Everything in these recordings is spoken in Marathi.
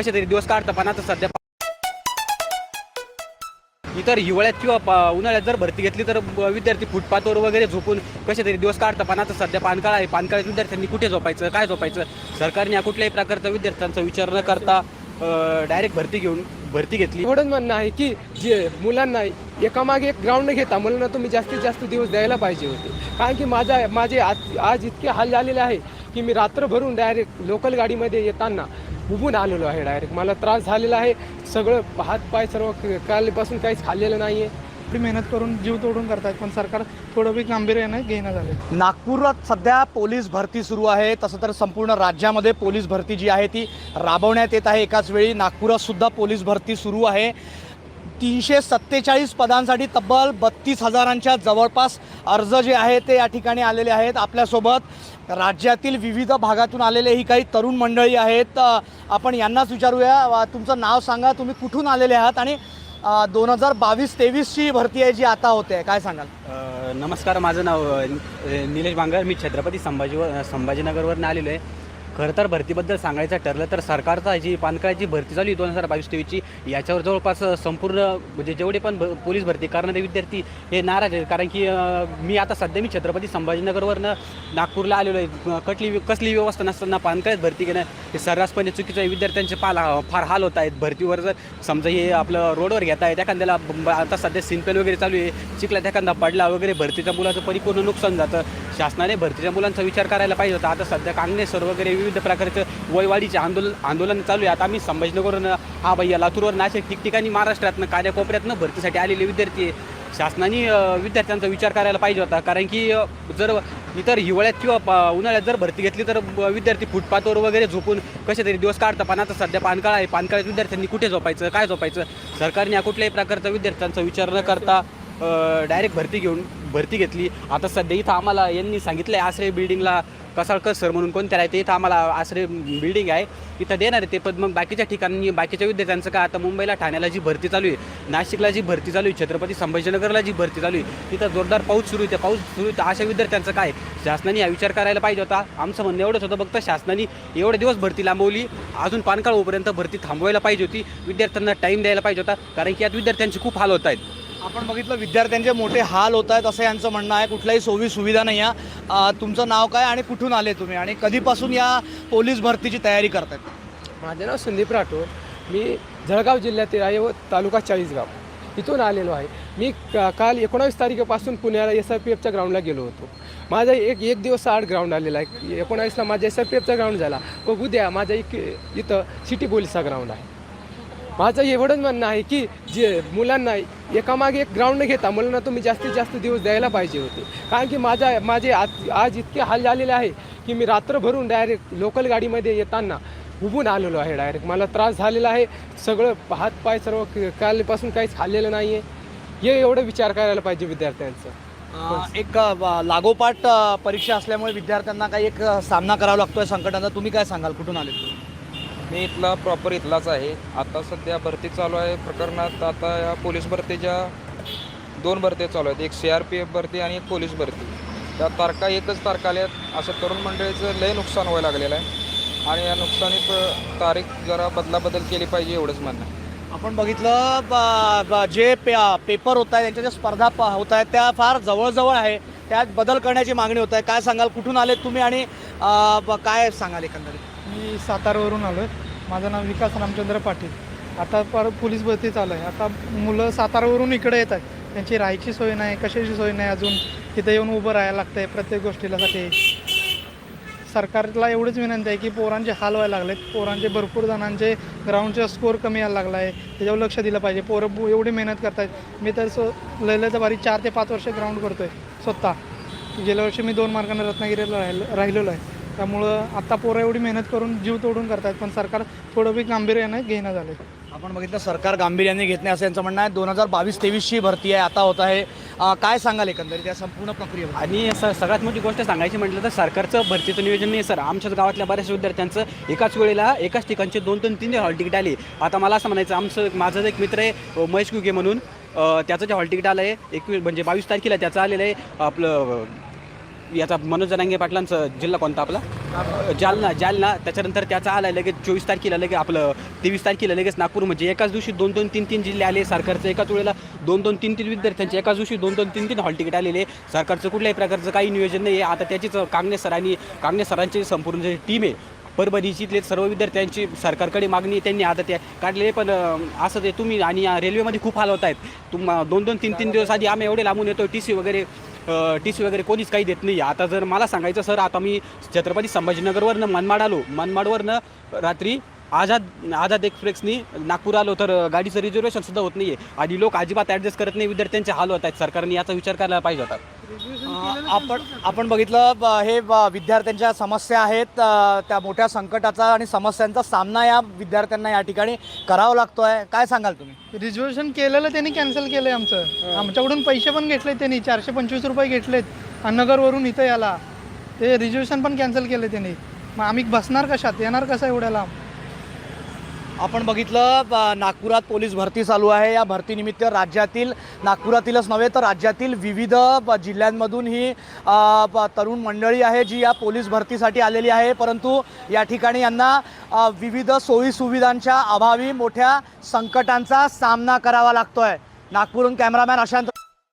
कसे तरी दिवस काढता. पण आता सध्या इतर हिवाळ्यात किंवा उन्हाळ्यात जर भरती घेतली तर विद्यार्थी फुटपाथवर वगैरे झोपून कसे तरी दिवस काढता. पण आता सध्या पानकाळ आहे. पानकाळात विद्यार्थ्यांनी कुठे झोपायचं, काय झोपायचं, सरकारने या कुठल्याही प्रकारचा विद्यार्थ्यांचा विचार न करता डायरेक्ट भरती घेतली. एवढंच म्हणणं आहे की जे मुलांना एकामागे एक ग्राउंड घेता मुलांना तुम्ही जास्तीत जास्त दिवस द्यायला पाहिजे होते. कारण की माझे आज इतके हाल झालेले आहे की मी रात्रभरून डायरेक्ट लोकल गाडीमध्ये येताना उभून आलेलो आहे. डायरेक्ट मला त्रास झालेला आहे. सगळं हात पाय सर्व कालपासून काहीच खाल्लेलं नाही आहे. मेहनत करून जीव तोडून करतायत, पण सरकार थोडं बी गांभीर्याने घेणं झाले. नागपुरात सध्या पोलीस भरती सुरू आहे. तसं तर संपूर्ण राज्यामध्ये पोलीस भरती जी आहे ती राबवण्यात येत आहे. एकाच वेळी नागपुरात सुद्धा पोलीस भरती सुरू आहे. 347 पदांसाठी तब्बल 32,000च्या जवळपास अर्ज जे आहे ते या ठिकाणी आलेले आहेत. आपल्यासोबत राज्यातील विविध भागातून आलेले ही काही तरुण मंडळी आहेत. आपण यांनाच विचारूया, तुमचं नाव सांगा, तुम्ही कुठून आलेले आहात आणि 2022-23ची भरती आहे जी आता होते, काय सांगाल? नमस्कार, माझं नाव निलेश बांगर. मी छत्रपती संभाजीनगरवरून आलेलो आहे. खरं तर भरतीबद्दल सांगायचं ठरलं तर सरकारचा जी पानकाळाची भरती चालू आहे 2022-23ची, याच्यावर जवळपास संपूर्ण म्हणजे जेवढे पण पोलीस भरती करणारे विद्यार्थी हे नाराज आहेत. कारण की मी छत्रपती संभाजीनगरवरनं नागपूरला आलेलो आहे. कसली व्यवस्था नसताना पानकाळात भरती घेणं हे सर्रासपणे चुकीचं आहे. विद्यार्थ्यांचे फार हाल होत आहेत. भरतीवर जर समजा हे आपलं रोडवर घेत आहेत, एखाद्याला आता सध्या सिनपेल वगैरे चालू आहे, चिखलात एखादा पडला वगैरे भरतीच्या मुलाचं परिपूर्ण नुकसान जातं. शासनाने भरतीच्या मुलांचा विचार करायला पाहिजे होता. आता सध्या कांगणे सर वगैरे विविध प्रकारचं वयवाढीचे आंदोलन चालू आहे. आता आम्ही संभाजीनगरवरून भैया लातूरवर नाशिक ठिकठिकाणी महाराष्ट्रातनं कान्याकोपऱ्यातनं भरतीसाठी आलेले विद्यार्थी आहे. शासनाने विद्यार्थ्यांचा विचार करायला पाहिजे होता. कारण की जर इतर हिवाळ्यात किंवा उन्हाळ्यात जर भरती घेतली तर विद्यार्थी फुटपाथवर वगैरे झोपून कसे तरी दिवस काढता. पण आता सध्या पानकाळ आहे. पानकाळात विद्यार्थ्यांनी कुठे झोपायचं, काय झोपायचं, सरकारने या कुठल्याही प्रकारचा विद्यार्थ्यांचा विचार न करता डायरेक्ट भरती घेतली. आता सध्या इथं आम्हाला यांनी सांगितलं आहे आश्रय बिल्डिंगला कसाळकर सर म्हणून कोणत्या आहे ते, इथं आम्हाला आश्रय बिल्डिंग आहे इथं देणार आहे ते पद. मग बाकीच्या ठिकाणी बाकीच्या विद्यार्थ्यांचं काय, आता मुंबईला ठाण्याला जी भरती चालू आहे, नाशिकला जी भरती चालू आहे, छत्रपती संभाजीनगरला जी भरती चालू आहे, तिथं जोरदार पाऊस सुरू आहे. पाऊस सुरू आहे, अशा विद्यार्थ्यांचं काय, शासनाने हा विचार करायला पाहिजे होता. आमचं म्हणणं एवढंच होतं, फक्त शासनाने एवढे दिवस भरती लांबवली, अजून पानकाळ होईपर्यंत भरती थांबवायला पाहिजे होती. विद्यार्थ्यांना टाईम द्यायला पाहिजे होता. कारण की यात विद्यार्थ्यांचे खूप हाल होत आहेत. आपण बघितलं विद्यार्थ्यांचे मोठे हाल होत आहेत असं यांचं म्हणणं आहे. कुठलाही सोयी सुविधा नाही आहे. तुमचं नाव काय आणि कुठून आले तुम्ही आणि कधीपासून या पोलीस भरतीची तयारी करतायत? माझं नाव संदीप राठोड. मी जळगाव जिल्ह्यातील आहे व तालुका चाळीसगाव इथून आलेलो आहे. मी काल 19 तारखेपासून पुण्याला SRPFच्या ग्राउंडला गेलो होतो. माझा एक दिवस आड ग्राउंड आलेला आहे. 19ला माझा SRPFचा ग्राउंड झाला व उद्या माझा इथं सिटी पोलीसचा ग्राउंड आहे. माझं एवढंच म्हणणं आहे की जे मुलांना एकामागे एक ग्राउंड घेता मुलांना तुम्ही जास्तीत जास्त दिवस द्यायला पाहिजे होते. कारण की माझे आज इतके हाल झालेले आहे की मी रात्रभरून डायरेक्ट लोकल गाडीमध्ये येताना उभून आलेलो आहे. डायरेक्ट मला त्रास झालेला आहे. सगळं हात पाय सर्व कालपासून काहीच खाल्लेलं नाही आहे. हे एवढं विचार करायला पाहिजे विद्यार्थ्यांचं. एक लागोपाठ परीक्षा असल्यामुळे विद्यार्थ्यांना काही एक सामना करावा लागतोय संकटांचा. तुम्ही काय सांगाल, कुठून आले तुम्ही? मी इथला प्रॉपर इथलाच आहे. आता सध्या भरती चालू आहे प्रकरणात. आता या पोलीस भरतीच्या 2 भरती चालू आहेत, एक CRPF भरती आणि एक पोलीस भरती. त्या तारखा एकच तारखा आल्यात. असं तरुण मंडळीचं लय नुकसान व्हायला लागलेलं आहे आणि या नुकसानीत तारीख जरा बदल केली पाहिजे एवढंच म्हणणं आहे. आपण बघितलं जे पेपर होत आहेत त्यांच्या ज्या स्पर्धा होत आहेत त्या फार जवळजवळ आहे. त्यात बदल करण्याची मागणी होत आहे. काय सांगाल, कुठून आले तुम्ही आणि काय सांगाल एकंदरीत? मी सातारावरून आलो आहे. माझं नाव विकास रामचंद्र पाटील. आता पोलीस भरती चालू आहे. आता मुलं सातारावरून इकडे येत आहेत. त्यांची राहायची सोय नाही, कशाची सोय नाही. अजून तिथे येऊन उभं राहायला लागतं आहे प्रत्येक गोष्टीसाठी. सरकारला एवढीच विनंती आहे की पोरांचे हाल व्हायला लागलेत. पोरांचे भरपूर जणांचे ग्राउंडचा स्कोअर कमी यायला लागला आहे. त्याच्यावर लक्ष दिलं पाहिजे. पोरं एवढी मेहनत करत आहेत. मी तर लयलं तर बारी 4 ते 5 वर्ष ग्राउंड करतो आहे स्वतः. गेल्या वर्षी मी 2 मार्काने रत्नागिरीला राहिलेलो आहे. त्यामुळं आता पोरं एवढी मेहनत करून जीव तोडून करतायत, पण सरकार थोडं बी गांभीर्याने घेणं झालं. आपण बघितलं सरकार गांभीर्याने घेत नाही असं यांचं म्हणणं आहे. 2022-23ची भरती आहे आता होत आहे. काय सांगाल एकंदरीत या संपूर्ण प्रक्रियेवर? आणि सगळ्यात मोठी गोष्ट सांगायची म्हटलं तर सरकारचं भरतीचं नियोजन नाही सर. आमच्याच गावातल्या बऱ्याचशा विद्यार्थ्यांचं एकाच वेळेला एकाच ठिकाणचे 2-3 हॉल तिकीट आले. आता मला असं म्हणायचं, माझं एक मित्र आहे महेश कुके म्हणून, त्याचं जे हॉल तिकीट आलं आहे म्हणजे 22 तारखेला त्याचं आलेलं आहे आपलं याचा मनोज जरांगे पाटलांचं जिल्हा कोणता आपला जालना त्याच्यानंतर त्याचा आला लगेच 24 तारखेला लगेच आपलं 23 तारखेला लगेच नागपूर. म्हणजे एकाच दिवशी 2-2, 3-3 जिल्हे आले. सरकारचं एकाच वेळेला 2-2, 3-3 विद्यार्थ्यांचे एकाच दिवशी 2-2, 3-3 हॉल तिकीट आलेले. सरकारचं कुठल्याही प्रकारचं काही नियोजन नाही आहे. आता त्याचीच कांगणे सरांची संपूर्ण जी टीम आहे परभणीतले सर्व विद्यार्थ्यांची सरकारकडे मागणी त्यांनी आता ते काढलेले. पण असं ते तुम्ही आणि रेल्वेमध्ये खूप हाल होत आहेत. 2-2, 3-3 दिवस आधी आम्ही एवढे लांबून येतो, टी सी वगैरे कोणीच काही देत नाही. आता जर मला सांगायचं सर, आता मी छत्रपती संभाजीनगरवरनं मनमाड आलो, मनमाडवरनं रात्री आझाद एक्सप्रेसनी नागपूर आलो, तर गाडीचं रिझर्वेशनसुद्धा होत नाही आहे. आणि लोक अजिबात ॲडजस्ट करत नाही, विद्यार्थ्यांचे हाल होत आहेत. सरकारने याचा विचार करायला पाहिजे होता. आपण बघितलं हे विद्यार्थ्यांच्या समस्या आहेत, त्या मोठ्या संकटाचा आणि समस्यांचा सामना या विद्यार्थ्यांना या ठिकाणी करावा लागतोय. काय सांगाल तुम्ही? रिझर्वेशन केलेलं त्यांनी कॅन्सल केलं आहे आमचं. आमच्याकडून पैसे पण घेतलेत त्यांनी, 425 रुपये घेतलेत नगरवरून इथं याला. ते रिझर्वेशन पण कॅन्सल केलं त्यांनी. मग आम्ही बसणार कशात, येणार कसं एवढ्या लांब? आपण बघितलं नागपुरात पोलीस भरती चालू आहे. या भरतीनिमित्त राज्यातील, नागपुरातीलच नव्हे तर राज्यातील विविध जिल्ह्यांमधून ही तरुण मंडळी आहे जी या पोलीस भरतीसाठी आलेली आहे. परंतु या ठिकाणी यांना विविध सोयीसुविधांच्या अभावी मोठ्या संकटांचा सामना करावा लागतोय. नागपूरहून कॅमेरामॅन अशांत.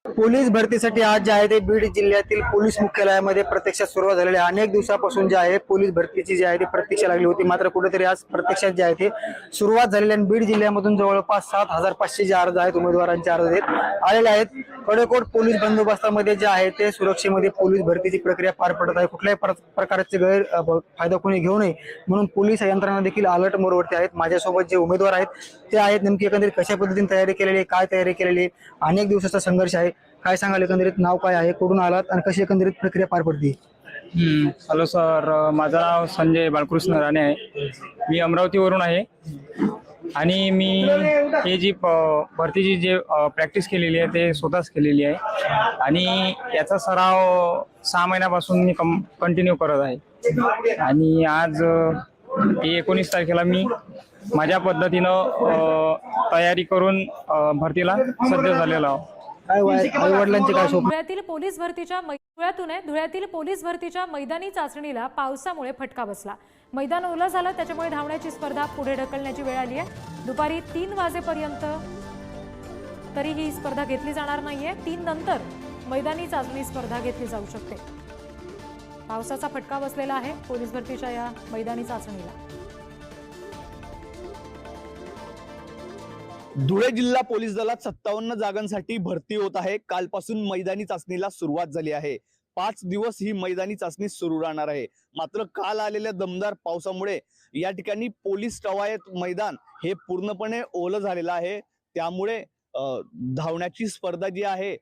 पोलीस भरतीसाठी आज जे आहे ते बीड जिल्ह्यातील पोलीस मुख्यालयामध्ये प्रत्यक्षात सुरुवात झालेली आहे. अनेक दिवसापासून जे आहे पोलीस भरतीची जी आहे ती प्रतीक्षा लागली होती, मात्र कुठेतरी आज प्रत्यक्षात जे आहे ते सुरुवात झालेली आहे. बीड जिल्ह्यामधून जवळपास 7,500 जे अर्ज आहेत, उमेदवारांचे अर्ज आलेले आहेत. कडेकोट पोलीस बंदोबस्तामध्ये जे आहे ते सुरक्षेमध्ये पोलीस भरतीची प्रक्रिया पार पडत आहे. कुठल्याही प्रकारचे गैरफायदा कोणी घेऊ नये म्हणून पोलीस यंत्रणा देखील अलर्ट मोडवरती आहेत. माझ्यासोबत जे उमेदवार आहेत ते आहेत. नेमकी एकंदरीत कशा पद्धतीने तयारी केलेली आहे, काय तयारी केलेली आहे, अनेक दिवसाचा संघर्ष आहे, काय सांगाल? एकंदरीत नाव काय आहे, कुठून आलात आणि कशी एकंदरीत प्रक्रिया पार पडते? हॅलो सर, माझं नाव संजय बाळकृष्ण राणे आहे. मी अमरावतीवरून आहे आणि मी हे जी भरतीची जे प्रॅक्टिस केलेली आहे ते स्वतःच केलेली आहे आणि याचा सराव 6 महिन्यापासून मी कंटिन्यू करत आहे. आणि आज 19 तारखेला मी माझ्या पद्धतीनं तयारी करून भरतीला सज्ज झालेलो आहोत. काय आई वडिलांचे काय स्वप्न? धुळ्यातील पोलीस भरतीच्या मैदानी चाचणीला पावसामुळे फटका बसला. मैदान ओलं झालं, त्याच्यामुळे धावण्याची स्पर्धा पुढे ढकलण्याची वेळ आली आहे. दुपारी 3 वाजेपर्यंत तरी ही स्पर्धा घेतली जाणार नाहीये. 3 नंतर मैदानी चाचणी स्पर्धा घेतली जाऊ शकते. पावसाचा फटका बसलेला आहे पोलीस भरतीच्या या मैदानी चाचणीला. धुळे जिल्हा पोलीस दलात 57 जागांसाठी भरती होत आहे. कालपासून मैदानी चाचणीला सुरुवात झाली आहे. 5 दिवस ही मैदानी चाचणी सुरू राहणार आहे. मात्र काल आलेल्या दमदार पावसामुळे या ठिकाणी पोलीस कवायत मैदान हे पूर्णपणे ओलं झालेलं आहे. त्यामुळे धावण्याची स्पर्धा जी आहे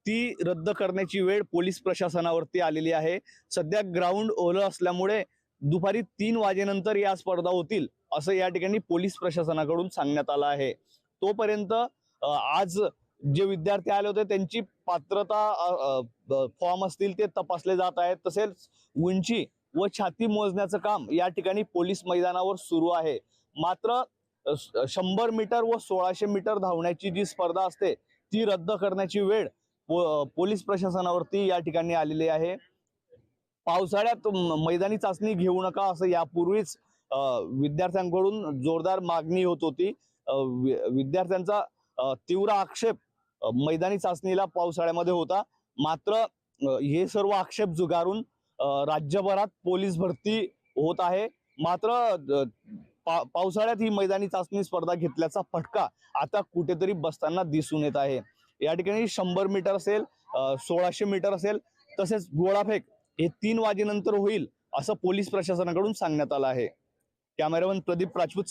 ती रद्द करण्याची वेळ पोलीस प्रशासनावरती आलेली आहे. सध्या ग्राउंड ओलं असल्यामुळे दुपारी 3 वाजेनंतर या स्पर्धा होतील असं या ठिकाणी पोलीस प्रशासनाकडून सांगण्यात आलं आहे. तोपर्यंत आज जे विद्यार्थी आले होते त्यांची पात्रता फॉर्म असतील ते तपासले जात आहेत. तसेच उंची व छाती मोजण्याचं काम या ठिकाणी पोलीस मैदानावर सुरू आहे. मात्र 100 मीटर व 1600 मीटर धावण्याची जी स्पर्धा असते ती रद्द करण्याची वेळ पोलीस प्रशासनावरती या ठिकाणी आलेली आहे. पावसाळ्यात मैदानी चाचणी घेऊ नका असं यापूर्वीच विद्यार्थ्यांकडून जोरदार मागणी होत होती. विद्यार्थ्यांचा तीव्र आक्षेप मैदानी चाचणीला पावसाळ्यामध्ये होता. मात्र हे सर्व आक्षेप झुगारून राज्यभरात पोलीस भरती होत आहे. मात्र पावसाळ्यात ही मैदानी चाचणी स्पर्धा घेतल्याचा फटका आता कुठेतरी बसताना दिसून येत आहे. या ठिकाणी 100 मीटर असेल, 1600 मीटर असेल, तसेच गोळाफेक हे 3 वाजेनंतर होईल असं पोलीस प्रशासनाकडून सांगण्यात आलं आहे. कॅमेरामन प्रदीप राजपूत.